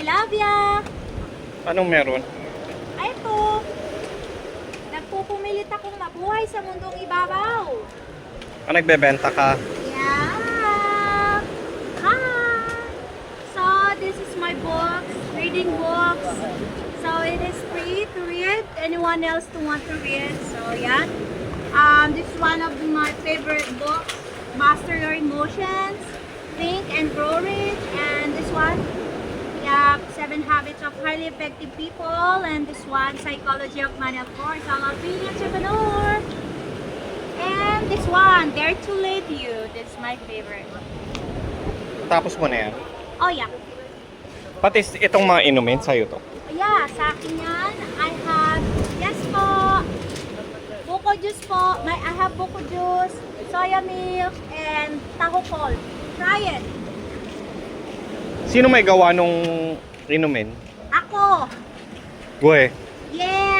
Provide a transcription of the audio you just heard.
love ya! Anong meron? Ay po, nagpupumilit akong mabuhay sa mundong ibabaw. Nagbebenta ka? Yeah! Hi! So, this is my book, reading books. So, it is free to read. Anyone else to want to read. So, yeah. This is one of my favorite books. Master Your Emotions, Think and Grow Rich. And this one, yeah, 7 Habits of Highly Effective People. And this one, Psychology of Money, of course. I'm a being entrepreneur. And this one, Dare to Lead You. This is my favorite. Tapos mo na yan? Oh, yeah. Pati itong mga inumin, sa'yo to. Yeah, sa akin yan, I have, yes po, buko juice po. I have buko juice, soya milk, and taho pol. Try it. Sino may gawa nung inumin? Ako. Gue. Yes.